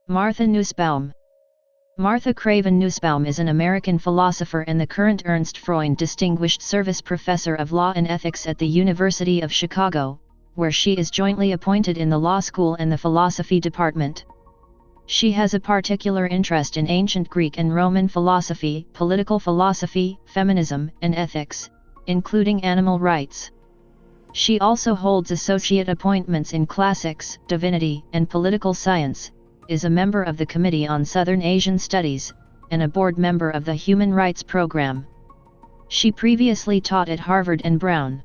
Martha Nussbaum. Martha Craven Nussbaum is an American philosopher and the current Ernst Freund Distinguished Service Professor of Law and Ethics at the University of Chicago, where she is jointly appointed in the law school and the philosophy department. She has a particular interest in ancient Greek and Roman philosophy, political philosophy, feminism, and ethics, including animal rights. She also holds associate appointments in classics, divinity, and political science, is a member of the Committee on Southern Asian Studies, and a board member of the Human Rights Program. She previously taught at Harvard and Brown.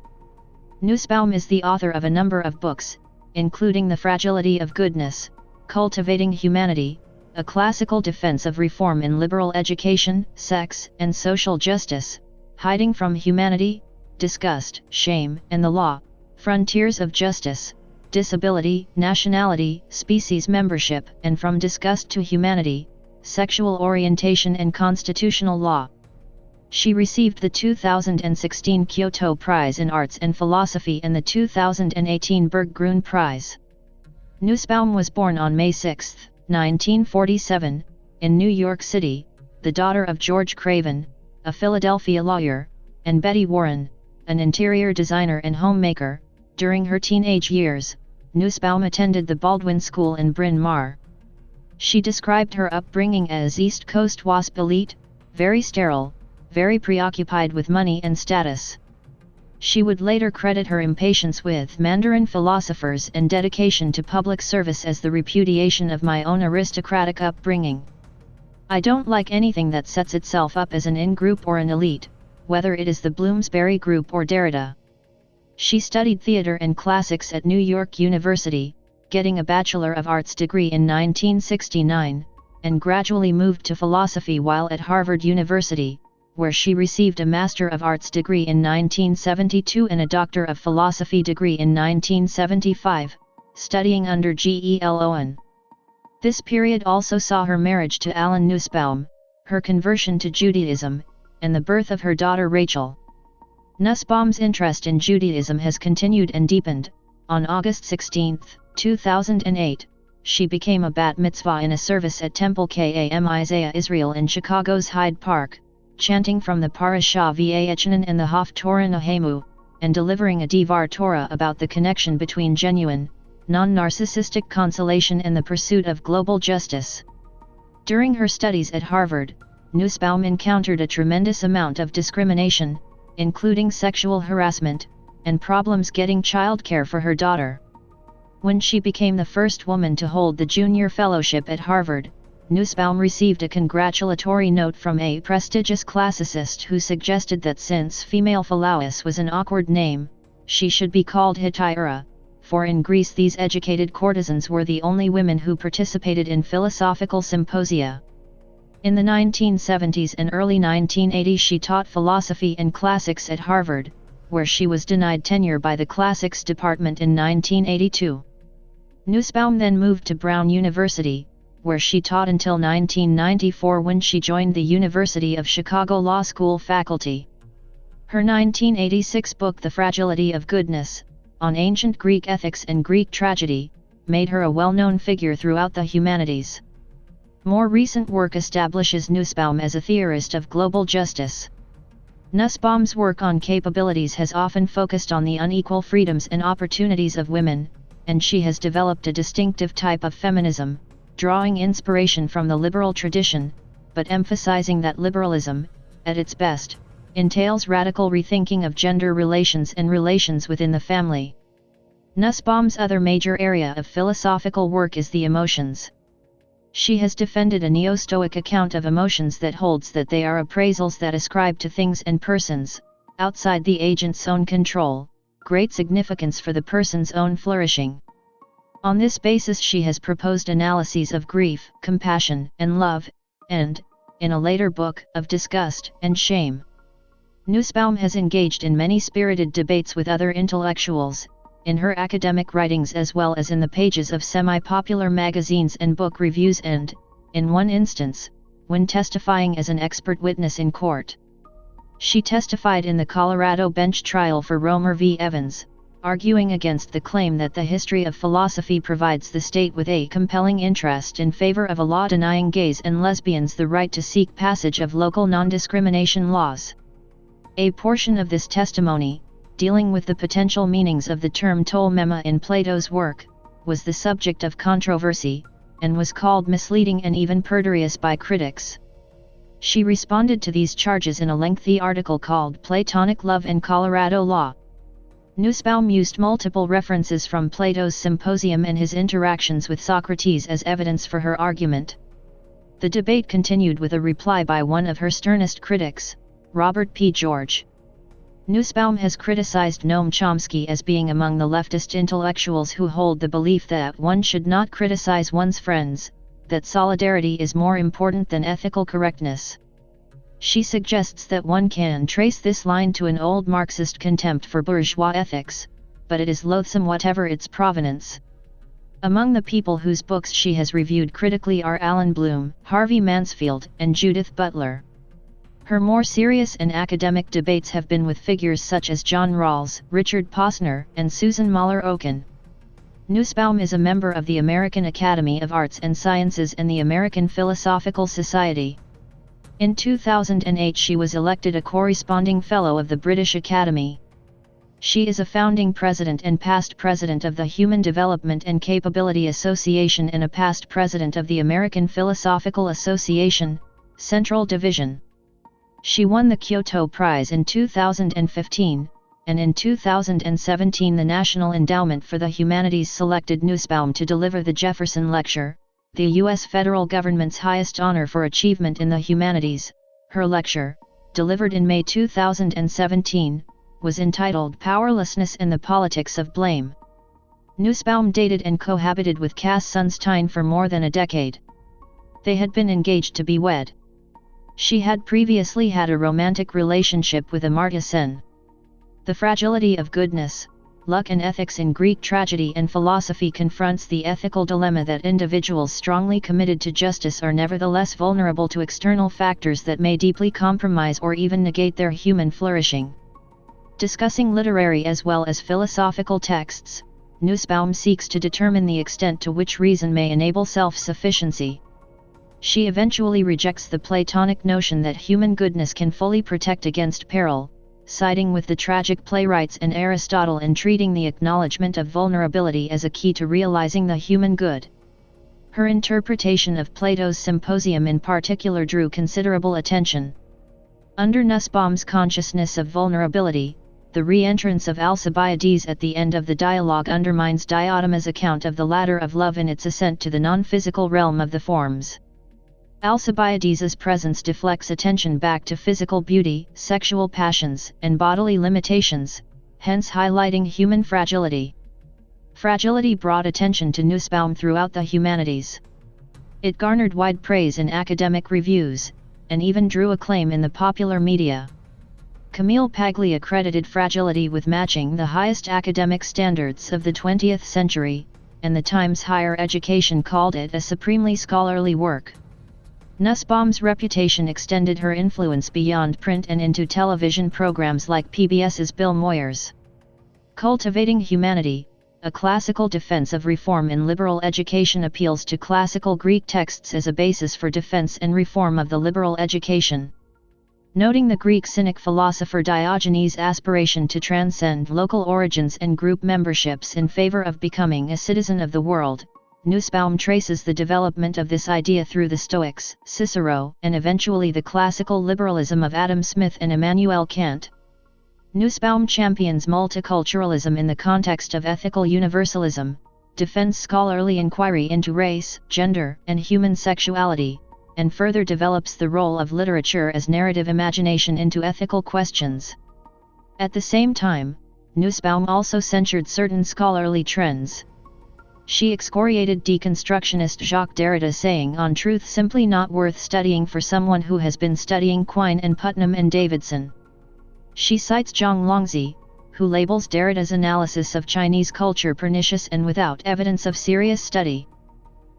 Nussbaum is the author of a number of books, including The Fragility of Goodness, Cultivating Humanity, A Classical Defense of Reform in Liberal Education, Sex, and Social Justice, Hiding from Humanity, Disgust, Shame, and the Law, Frontiers of Justice, Disability, Nationality, Species Membership, and From Disgust to Humanity, Sexual Orientation and Constitutional Law. She received the 2016 Kyoto Prize in Arts and Philosophy and the 2018 Berggruen Prize. Nussbaum was born on May 6, 1947, in New York City, the daughter of George Craven, a Philadelphia lawyer, and Betty Warren, an interior designer and homemaker. During her teenage years, Nussbaum attended the Baldwin School in Bryn Mawr. She described her upbringing as East Coast WASP elite, very sterile, very preoccupied with money and status. She would later credit her impatience with Mandarin philosophers and dedication to public service as the repudiation of my own aristocratic upbringing. I don't like anything that sets itself up as an in-group or an elite, whether it is the Bloomsbury Group or Derrida. She studied theater and classics at New York University, getting a Bachelor of Arts degree in 1969, and gradually moved to philosophy while at Harvard University, where she received a Master of Arts degree in 1972 and a Doctor of Philosophy degree in 1975, studying under G.E.L. Owen. This period also saw her marriage to Alan Nussbaum, her conversion to Judaism, and the birth of her daughter Rachel. Nussbaum's interest in Judaism has continued and deepened. On August 16, 2008, she became a bat mitzvah in a service at Temple Kam Isaiah Israel in Chicago's Hyde Park, chanting from the Parashah V'Echanan and the Haftorah Nehemu, and delivering a Divar Torah about the connection between genuine, non-narcissistic consolation and the pursuit of global justice. During her studies at Harvard, Nussbaum encountered a tremendous amount of discrimination, including sexual harassment, and problems getting childcare for her daughter. When she became the first woman to hold the junior fellowship at Harvard, Nussbaum received a congratulatory note from a prestigious classicist who suggested that since female Philous was an awkward name, she should be called Hetaira, for in Greece these educated courtesans were the only women who participated in philosophical symposia. In the 1970s and early 1980s she taught philosophy and classics at Harvard, where she was denied tenure by the classics department in 1982. Nussbaum then moved to Brown University, where she taught until 1994 when she joined the University of Chicago Law School faculty. Her 1986 book The Fragility of Goodness, on ancient Greek ethics and Greek tragedy, made her a well-known figure throughout the humanities. More recent work establishes Nussbaum as a theorist of global justice. Nussbaum's work on capabilities has often focused on the unequal freedoms and opportunities of women, and she has developed a distinctive type of feminism, drawing inspiration from the liberal tradition, but emphasizing that liberalism, at its best, entails radical rethinking of gender relations and relations within the family. Nussbaum's other major area of philosophical work is the emotions. She has defended a neo-Stoic account of emotions that holds that they are appraisals that ascribe to things and persons, outside the agent's own control, great significance for the person's own flourishing. On this basis she has proposed analyses of grief, compassion, and love, and, in a later book, of disgust and shame. Nussbaum has engaged in many spirited debates with other intellectuals, in her academic writings as well as in the pages of semi-popular magazines and book reviews and, in one instance, when testifying as an expert witness in court. She testified in the Colorado bench trial for Romer v. Evans, arguing against the claim that the history of philosophy provides the state with a compelling interest in favor of a law denying gays and lesbians the right to seek passage of local non-discrimination laws. A portion of this testimony, dealing with the potential meanings of the term tolmema in Plato's work, was the subject of controversy, and was called misleading and even perjurious by critics. She responded to these charges in a lengthy article called Platonic Love and Colorado Law. Nussbaum used multiple references from Plato's Symposium and his interactions with Socrates as evidence for her argument. The debate continued with a reply by one of her sternest critics, Robert P. George. Nussbaum has criticized Noam Chomsky as being among the leftist intellectuals who hold the belief that one should not criticize one's friends, that solidarity is more important than ethical correctness. She suggests that one can trace this line to an old Marxist contempt for bourgeois ethics, but it is loathsome whatever its provenance. Among the people whose books she has reviewed critically are Alan Bloom, Harvey Mansfield, and Judith Butler. Her more serious and academic debates have been with figures such as John Rawls, Richard Posner, and Susan Moller-Oken. Nussbaum is a member of the American Academy of Arts and Sciences and the American Philosophical Society. In 2008 she was elected a corresponding Fellow of the British Academy. She is a founding president and past president of the Human Development and Capability Association and a past president of the American Philosophical Association, Central Division. She won the Kyoto Prize in 2015, and in 2017 the National Endowment for the Humanities selected Nussbaum to deliver the Jefferson Lecture, the U.S. federal government's highest honor for achievement in the humanities. Her lecture, delivered in May 2017, was entitled Powerlessness and the Politics of Blame. Nussbaum dated and cohabited with Cass Sunstein for more than a decade. They had been engaged to be wed. She had previously had a romantic relationship with Amartya Sen. The fragility of goodness, luck and ethics in Greek tragedy and philosophy confronts the ethical dilemma that individuals strongly committed to justice are nevertheless vulnerable to external factors that may deeply compromise or even negate their human flourishing. Discussing literary as well as philosophical texts, Nussbaum seeks to determine the extent to which reason may enable self-sufficiency. She eventually rejects the Platonic notion that human goodness can fully protect against peril, siding with the tragic playwrights and Aristotle in treating the acknowledgement of vulnerability as a key to realizing the human good. Her interpretation of Plato's Symposium in particular drew considerable attention. Under Nussbaum's consciousness of vulnerability, the re-entrance of Alcibiades at the end of the dialogue undermines Diotima's account of the ladder of love in its ascent to the non-physical realm of the forms. Alcibiades's presence deflects attention back to physical beauty, sexual passions, and bodily limitations, hence highlighting human fragility. Fragility brought attention to Nussbaum throughout the humanities. It garnered wide praise in academic reviews, and even drew acclaim in the popular media. Camille Paglia credited fragility with matching the highest academic standards of the 20th century, and the Times Higher Education called it a supremely scholarly work. Nussbaum's reputation extended her influence beyond print and into television programs like PBS's Bill Moyers' Cultivating Humanity, a classical defense of reform in liberal education, appeals to classical Greek texts as a basis for defense and reform of the liberal education. Noting the Greek Cynic philosopher Diogenes' aspiration to transcend local origins and group memberships in favor of becoming a citizen of the world, Nussbaum traces the development of this idea through the Stoics, Cicero, and eventually the classical liberalism of Adam Smith and Immanuel Kant. Nussbaum champions multiculturalism in the context of ethical universalism, defends scholarly inquiry into race, gender, and human sexuality, and further develops the role of literature as narrative imagination into ethical questions. At the same time, Nussbaum also censured certain scholarly trends. She excoriated deconstructionist Jacques Derrida, saying on truth simply not worth studying for someone who has been studying Quine and Putnam and Davidson. She cites Zhang Longzi, who labels Derrida's analysis of Chinese culture pernicious and without evidence of serious study.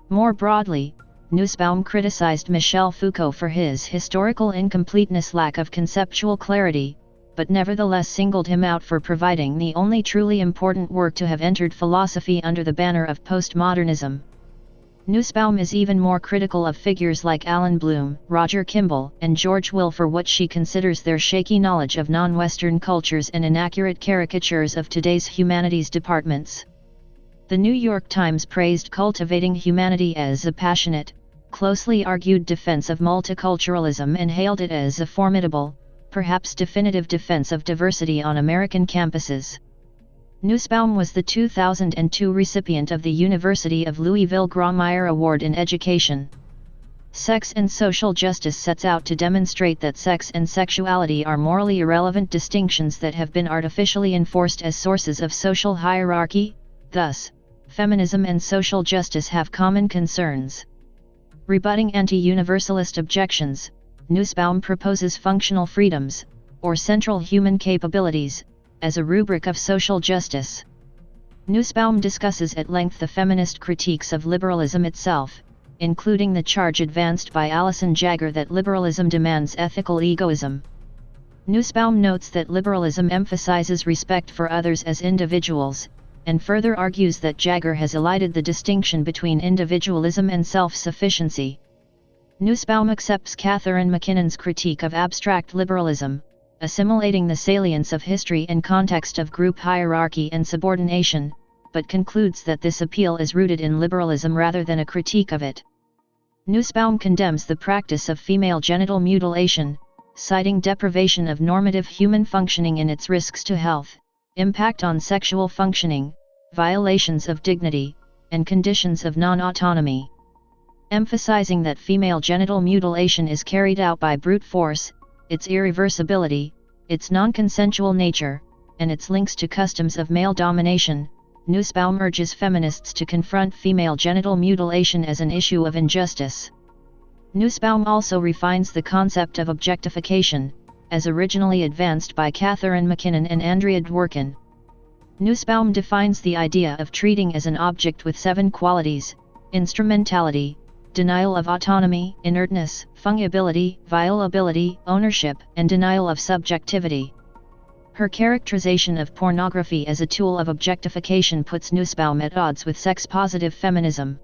More broadly, Nussbaum criticized Michel Foucault for his historical incompleteness, lack of conceptual clarity, but nevertheless singled him out for providing the only truly important work to have entered philosophy under the banner of postmodernism. Nussbaum is even more critical of figures like Alan Bloom, Roger Kimball, and George Will for what she considers their shaky knowledge of non-Western cultures and inaccurate caricatures of today's humanities departments. The New York Times praised Cultivating Humanity as a passionate, closely argued defense of multiculturalism and hailed it as a formidable, perhaps definitive defense of diversity on American campuses. Nussbaum was the 2002 recipient of the University of Louisville Grawemeyer Award in Education. Sex and Social Justice sets out to demonstrate that sex and sexuality are morally irrelevant distinctions that have been artificially enforced as sources of social hierarchy. Thus, feminism and social justice have common concerns. Rebutting anti-universalist objections, Nussbaum proposes functional freedoms, or central human capabilities, as a rubric of social justice. Nussbaum discusses at length the feminist critiques of liberalism itself, including the charge advanced by Alison Jagger that liberalism demands ethical egoism. Nussbaum notes that liberalism emphasizes respect for others as individuals, and further argues that Jagger has elided the distinction between individualism and self-sufficiency. Nussbaum accepts Catherine MacKinnon's critique of abstract liberalism, assimilating the salience of history and context of group hierarchy and subordination, but concludes that this appeal is rooted in liberalism rather than a critique of it. Nussbaum condemns the practice of female genital mutilation, citing deprivation of normative human functioning in its risks to health, impact on sexual functioning, violations of dignity, and conditions of non-autonomy. Emphasizing that female genital mutilation is carried out by brute force, its irreversibility, its non-consensual nature, and its links to customs of male domination, Nussbaum urges feminists to confront female genital mutilation as an issue of injustice. Nussbaum also refines the concept of objectification, as originally advanced by Catherine MacKinnon and Andrea Dworkin. Nussbaum defines the idea of treating as an object with 7 qualities: instrumentality, denial of autonomy, inertness, fungibility, violability, ownership, and denial of subjectivity. Her characterization of pornography as a tool of objectification puts Nussbaum at odds with sex-positive feminism.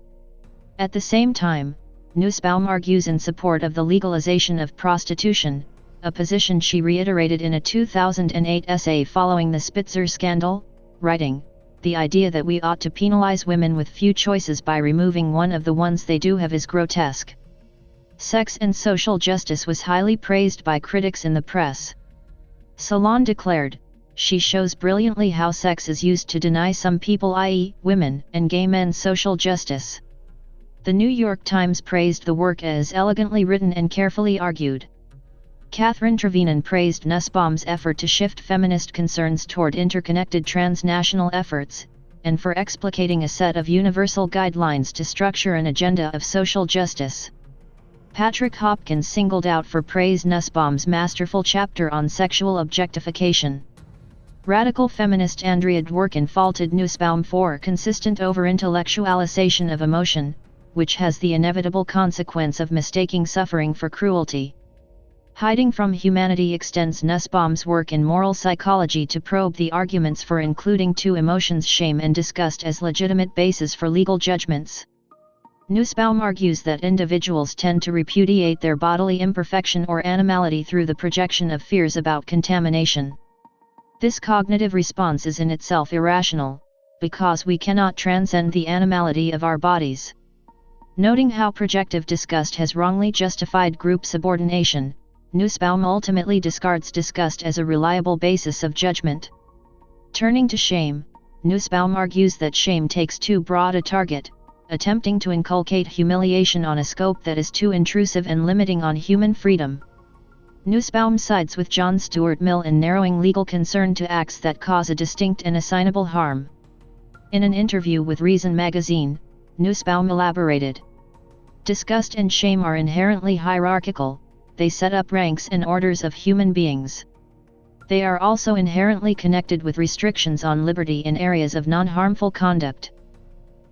At the same time, Nussbaum argues in support of the legalization of prostitution, a position she reiterated in a 2008 essay following the Spitzer scandal, writing, "The idea that we ought to penalize women with few choices by removing one of the ones they do have is grotesque." Sex and Social Justice was highly praised by critics in the press. Salon declared, "She shows brilliantly how sex is used to deny some people, i.e., women and gay men, social justice." The New York Times praised the work as elegantly written and carefully argued. Catherine Trevinan praised Nussbaum's effort to shift feminist concerns toward interconnected transnational efforts, and for explicating a set of universal guidelines to structure an agenda of social justice. Patrick Hopkins singled out for praise Nussbaum's masterful chapter on sexual objectification. Radical feminist Andrea Dworkin faulted Nussbaum for consistent over-intellectualization of emotion, which has the inevitable consequence of mistaking suffering for cruelty. Hiding from Humanity extends Nussbaum's work in moral psychology to probe the arguments for including 2 emotions, shame and disgust, as legitimate bases for legal judgments. Nussbaum argues that individuals tend to repudiate their bodily imperfection or animality through the projection of fears about contamination. This cognitive response is in itself irrational, because we cannot transcend the animality of our bodies. Noting how projective disgust has wrongly justified group subordination, Nussbaum ultimately discards disgust as a reliable basis of judgment. Turning to shame, Nussbaum argues that shame takes too broad a target, attempting to inculcate humiliation on a scope that is too intrusive and limiting on human freedom. Nussbaum sides with John Stuart Mill in narrowing legal concern to acts that cause a distinct and assignable harm. In an interview with Reason magazine, Nussbaum elaborated, "Disgust and shame are inherently hierarchical. They set up ranks and orders of human beings. They are also inherently connected with restrictions on liberty in areas of non-harmful conduct.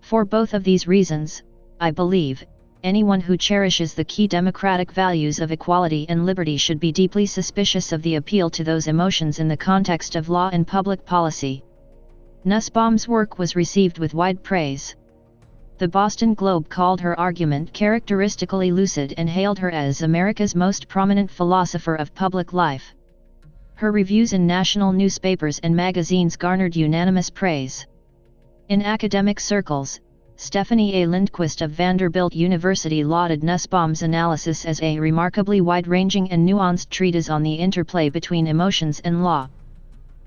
For both of these reasons, I believe, anyone who cherishes the key democratic values of equality and liberty should be deeply suspicious of the appeal to those emotions in the context of law and public policy. Nussbaum's work was received with wide praise. The Boston Globe called her argument characteristically lucid and hailed her as America's most prominent philosopher of public life. Her reviews in national newspapers and magazines garnered unanimous praise. In academic circles, Stephanie A. Lindquist of Vanderbilt University lauded Nussbaum's analysis as a remarkably wide-ranging and nuanced treatise on the interplay between emotions and law.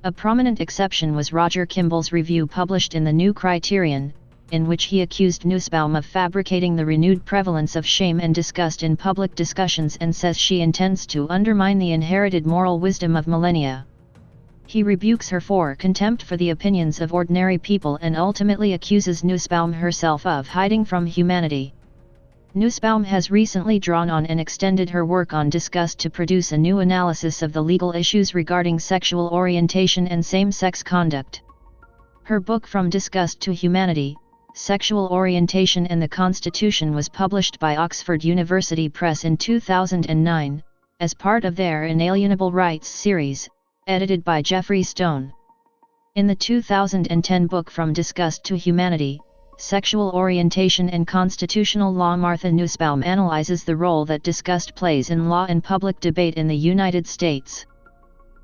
A prominent exception was Roger Kimball's review published in the New Criterion, in which he accused Nussbaum of fabricating the renewed prevalence of shame and disgust in public discussions and says she intends to undermine the inherited moral wisdom of millennia. He rebukes her for contempt for the opinions of ordinary people and ultimately accuses Nussbaum herself of hiding from humanity. Nussbaum has recently drawn on and extended her work on disgust to produce a new analysis of the legal issues regarding sexual orientation and same-sex conduct. Her book From Disgust to Humanity, Sexual Orientation and the Constitution was published by Oxford University Press in 2009, as part of their Inalienable Rights series, edited by Geoffrey Stone. In the 2010 book From Disgust to Humanity, Sexual Orientation and Constitutional Law, Martha Nussbaum analyzes the role that disgust plays in law and public debate in the United States.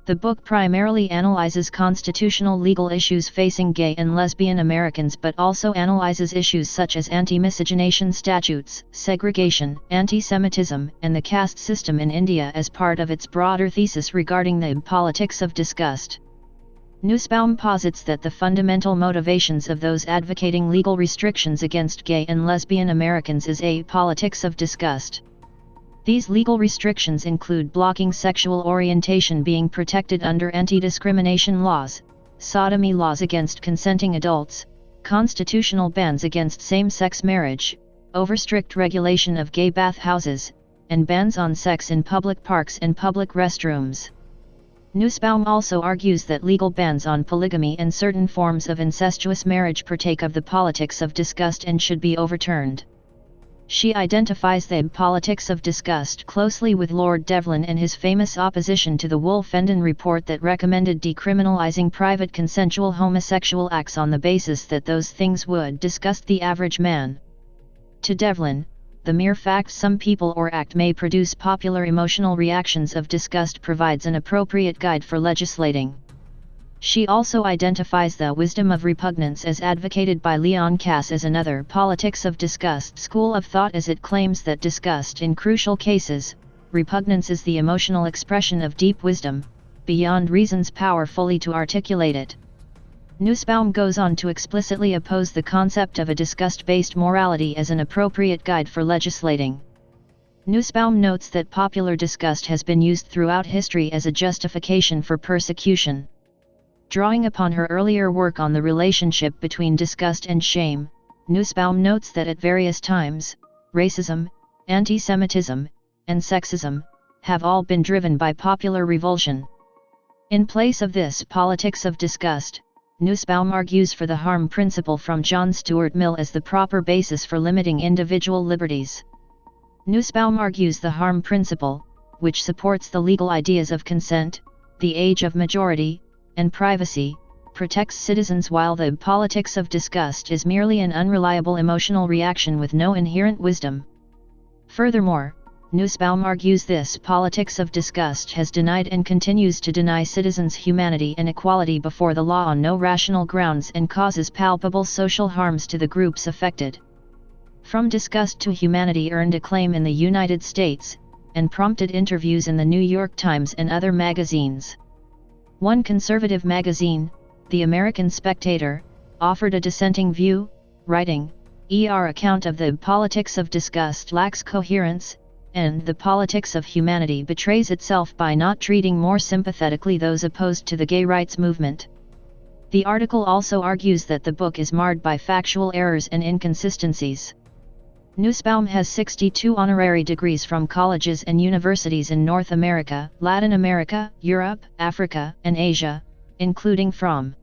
The book primarily analyzes constitutional legal issues facing gay and lesbian Americans, but also analyzes issues such as anti-miscegenation statutes, segregation, anti-Semitism, and the caste system in India as part of its broader thesis regarding the politics of disgust. Nussbaum posits that the fundamental motivations of those advocating legal restrictions against gay and lesbian Americans is a politics of disgust. These legal restrictions include blocking sexual orientation being protected under anti-discrimination laws, sodomy laws against consenting adults, constitutional bans against same-sex marriage, over-strict regulation of gay bathhouses, and bans on sex in public parks and public restrooms. Nussbaum also argues that legal bans on polygamy and certain forms of incestuous marriage partake of the politics of disgust and should be overturned. She identifies the politics of disgust closely with Lord Devlin and his famous opposition to the Wolfenden report that recommended decriminalizing private consensual homosexual acts on the basis that those things would disgust the average man. To Devlin, the mere fact some people or act may produce popular emotional reactions of disgust provides an appropriate guide for legislating. She also identifies the wisdom of repugnance as advocated by Leon Kass as another politics of disgust school of thought, as it claims that disgust in crucial cases, repugnance is the emotional expression of deep wisdom, beyond reason's power fully to articulate it. Nussbaum goes on to explicitly oppose the concept of a disgust-based morality as an appropriate guide for legislating. Nussbaum notes that popular disgust has been used throughout history as a justification for persecution. Drawing upon her earlier work on the relationship between disgust and shame, Nussbaum notes that at various times, racism, anti-Semitism, and sexism have all been driven by popular revulsion. In place of this politics of disgust, Nussbaum argues for the harm principle from John Stuart Mill as the proper basis for limiting individual liberties. Nussbaum argues the harm principle, which supports the legal ideas of consent, the age of majority, and privacy, protects citizens, while the politics of disgust is merely an unreliable emotional reaction with no inherent wisdom. Furthermore, Nussbaum argues this politics of disgust has denied and continues to deny citizens humanity and equality before the law on no rational grounds and causes palpable social harms to the groups affected. From Disgust to Humanity earned acclaim in the United States, and prompted interviews in the New York Times and other magazines. One conservative magazine, The American Spectator, offered a dissenting view, writing, "Our account of the politics of disgust lacks coherence, and the politics of humanity betrays itself by not treating more sympathetically those opposed to the gay rights movement." The article also argues that the book is marred by factual errors and inconsistencies. Nussbaum has 62 honorary degrees from colleges and universities in North America, Latin America, Europe, Africa, and Asia, including from